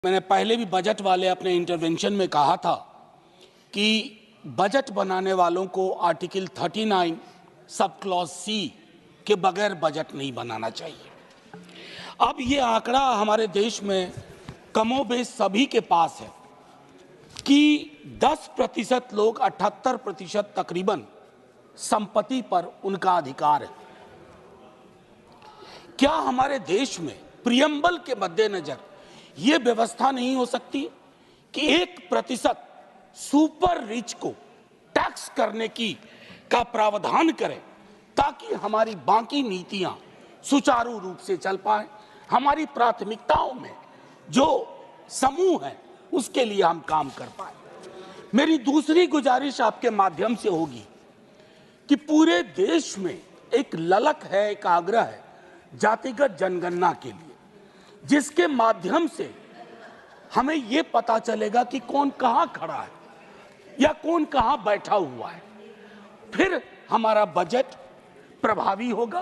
मैंने पहले भी बजट वाले अपने इंटरवेंशन में कहा था कि बजट बनाने वालों को आर्टिकल 39 सब क्लॉज सी के बगैर बजट नहीं बनाना चाहिए। अब ये आंकड़ा हमारे देश में कमोबेश सभी के पास है कि 10% लोग 78% तकरीबन संपत्ति पर उनका अधिकार है। क्या हमारे देश में प्रियम्बल के मद्देनजर ये व्यवस्था नहीं हो सकती कि 1% सुपर रिच को टैक्स करने का प्रावधान करें ताकि हमारी बाकी नीतियां सुचारू रूप से चल पाए, हमारी प्राथमिकताओं में जो समूह है उसके लिए हम काम कर पाए। मेरी दूसरी गुजारिश आपके माध्यम से होगी कि पूरे देश में एक ललक है, एक आग्रह है जातिगत जनगणना के लिए, जिसके माध्यम से हमें ये पता चलेगा कि कौन कहां खड़ा है या कौन कहां बैठा हुआ है। फिर हमारा बजट प्रभावी होगा,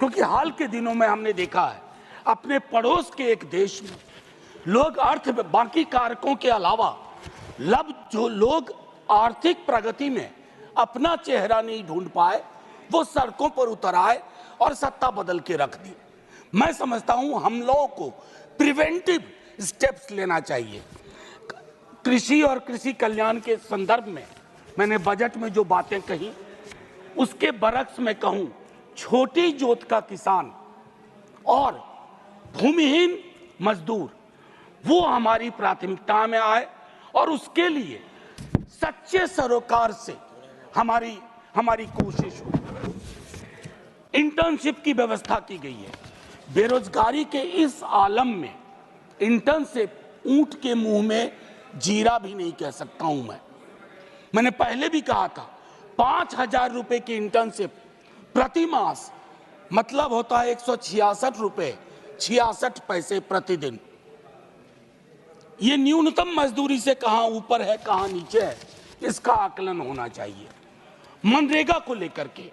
क्योंकि हाल के दिनों में हमने देखा है अपने पड़ोस के एक देश में लोग बाकी कारकों के अलावा जो लोग आर्थिक प्रगति में अपना चेहरा नहीं ढूंढ पाए वो सड़कों पर उतर आए और सत्ता बदल के रख दी। मैं समझता हूं हम लोगों को प्रिवेंटिव स्टेप्स लेना चाहिए। कृषि और कृषि कल्याण के संदर्भ में मैंने बजट में जो बातें कही उसके बरक्स में कहूं, छोटी जोत का किसान और भूमिहीन मजदूर वो हमारी प्राथमिकता में आए और उसके लिए सच्चे सरोकार से हमारी कोशिश हो। इंटर्नशिप की व्यवस्था की गई है। बेरोजगारी के इस आलम में इंटर्नशिप ऊंट के मुंह में जीरा भी नहीं कह सकता हूं मैंने पहले भी कहा था 5,000 रुपए की इंटर्नशिप प्रति मास मतलब होता है 166 रुपए 66 पैसे प्रतिदिन। ये न्यूनतम मजदूरी से कहां ऊपर है कहां नीचे है, इसका आकलन होना चाहिए। मनरेगा को लेकर के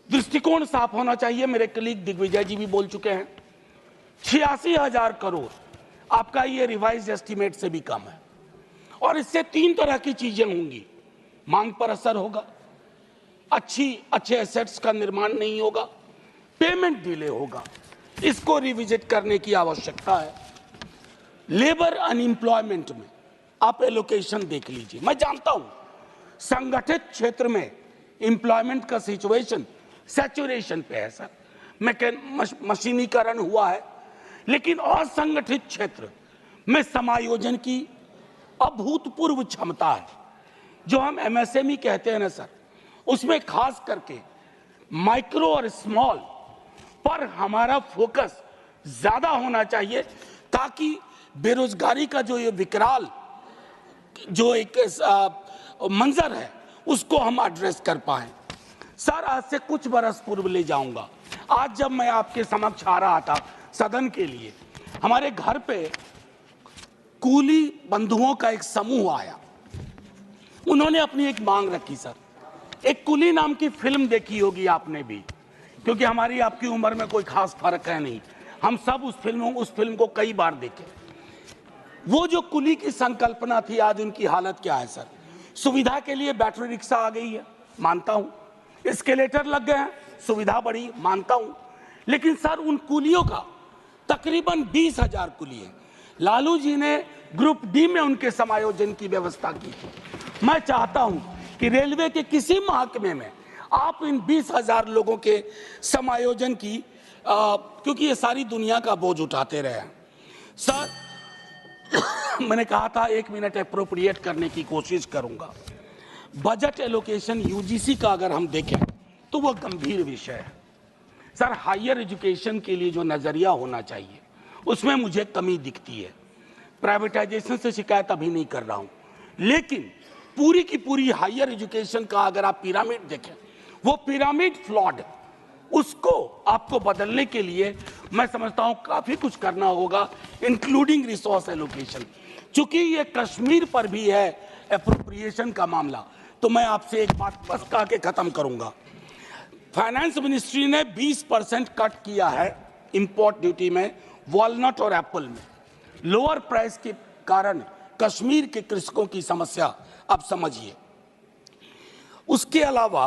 दृष्टिकोण साफ होना चाहिए। मेरे कलीग दिग्विजय जी भी बोल चुके हैं 86,000 करोड़ आपका ये रिवाइज एस्टीमेट से भी कम है और इससे 3 तरह की चीजें होंगी। मांग पर असर होगा, अच्छे एसेट्स का निर्माण नहीं होगा, पेमेंट डिले होगा, इसको रिविजिट करने की आवश्यकता है। लेबर अनएम्प्लॉयमेंट में आप एलोकेशन देख लीजिए। मैं जानता हूं संगठित क्षेत्र में एम्प्लॉयमेंट का सिचुएशन सैचुरेशन पे है सर, मशीनीकरण हुआ है, लेकिन असंगठित क्षेत्र में समायोजन की अभूतपूर्व क्षमता है। जो हम एमएसएमई कहते हैं ना सर, उसमें खास करके माइक्रो और स्मॉल पर हमारा फोकस ज्यादा होना चाहिए ताकि बेरोजगारी का जो ये विकराल जो एक मंजर है उसको हम एड्रेस कर पाए। सर आज से कुछ बरस पूर्व ले जाऊंगा, आज जब मैं आपके समक्ष आ रहा था सदन के लिए, हमारे घर पे कूली बंधुओं का एक समूह आया। उन्होंने अपनी एक मांग रखी सर। एक कुली नाम की फिल्म देखी होगी आपने भी, क्योंकि हमारी आपकी उम्र में कोई खास फर्क है नहीं, हम सब उस फिल्म को कई बार देखे। वो जो कुली की संकल्पना थी आज उनकी हालत क्या है सर। सुविधा के लिए बैटरी रिक्शा आ गई है, मानता हूं, एस्केलेटर लग गए हैं, सुविधा बढ़ी, मानता हूं, लेकिन सर उन कुलियों का तकरीबन 20,000 कुली है। लालू जी ने ग्रुप डी में उनके समायोजन की व्यवस्था की थी। मैं चाहता हूं कि रेलवे के किसी महकमे में आप इन 20,000 लोगों के समायोजन की क्योंकि ये सारी दुनिया का बोझ उठाते रहे हैं सर। मैंने कहा था 1 मिनट एप्रोप्रिएट करने की कोशिश करूंगा। बजट एलोकेशन यूजीसी का अगर हम देखें तो वह गंभीर विषय है सर। हायर एजुकेशन के लिए जो नजरिया होना चाहिए उसमें मुझे कमी दिखती है। प्राइवेटाइजेशन से शिकायत अभी नहीं कर रहा हूं, लेकिन पूरी की पूरी हायर एजुकेशन का अगर आप पिरामिड देखें वो पिरामिड फ्लॉड, उसको आपको बदलने के लिए मैं समझता हूं काफी कुछ करना होगा, इंक्लूडिंग रिसोर्स एलोकेशन। चूंकि ये कश्मीर पर भी है एप्रोप्रिएशन का मामला, तो मैं आपसे एक बात बस कह के खत्म करूंगा। फाइनेंस मिनिस्ट्री ने 20% कट किया है इंपोर्ट ड्यूटी में वॉलनट और एप्पल में। लोअर प्राइस के कारण कश्मीर के कृषकों की समस्या अब समझिए। उसके अलावा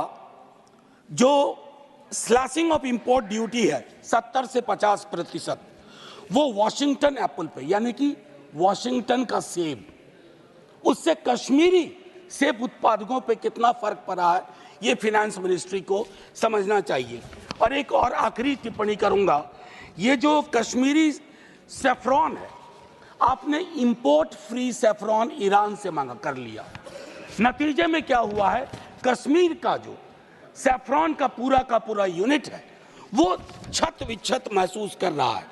जो स्लैशिंग ऑफ इंपोर्ट ड्यूटी है 70 से 50%, वो वॉशिंगटन एप्पल पे, यानी कि वॉशिंगटन का सेब, उससे कश्मीरी सेब उत्पादकों पे कितना फर्क पड़ा है, ये फिनेंस मिनिस्ट्री को समझना चाहिए। और एक और आखिरी टिप्पणी करूंगा, ये जो कश्मीरी सेफ्रॉन है, आपने इंपोर्ट फ्री सेफ्रॉन ईरान से मांगा कर लिया, नतीजे में क्या हुआ है, कश्मीर का जो सेफ्रॉन का पूरा यूनिट है वो छत विच्छत महसूस कर रहा है।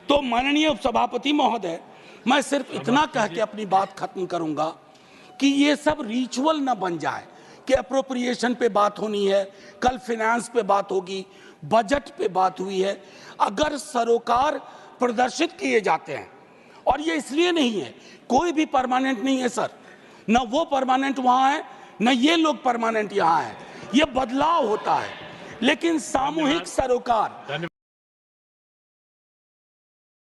तो माननीय उपसभापति महोदय, मैं सिर्फ इतना कह के अपनी बात खत्म करूंगा कि ये सब रिचुअल न बन जाए कि अप्रोप्रिएशन पे बात होनी है, कल फाइनेंस पे बात होगी, बजट पे बात हुई है। अगर सरोकार प्रदर्शित किए जाते हैं, और ये इसलिए नहीं है, कोई भी परमानेंट नहीं है सर, न वो परमानेंट वहां है, न ये लोग परमानेंट यहाँ है, ये बदलाव होता है, लेकिन सामूहिक सरोकार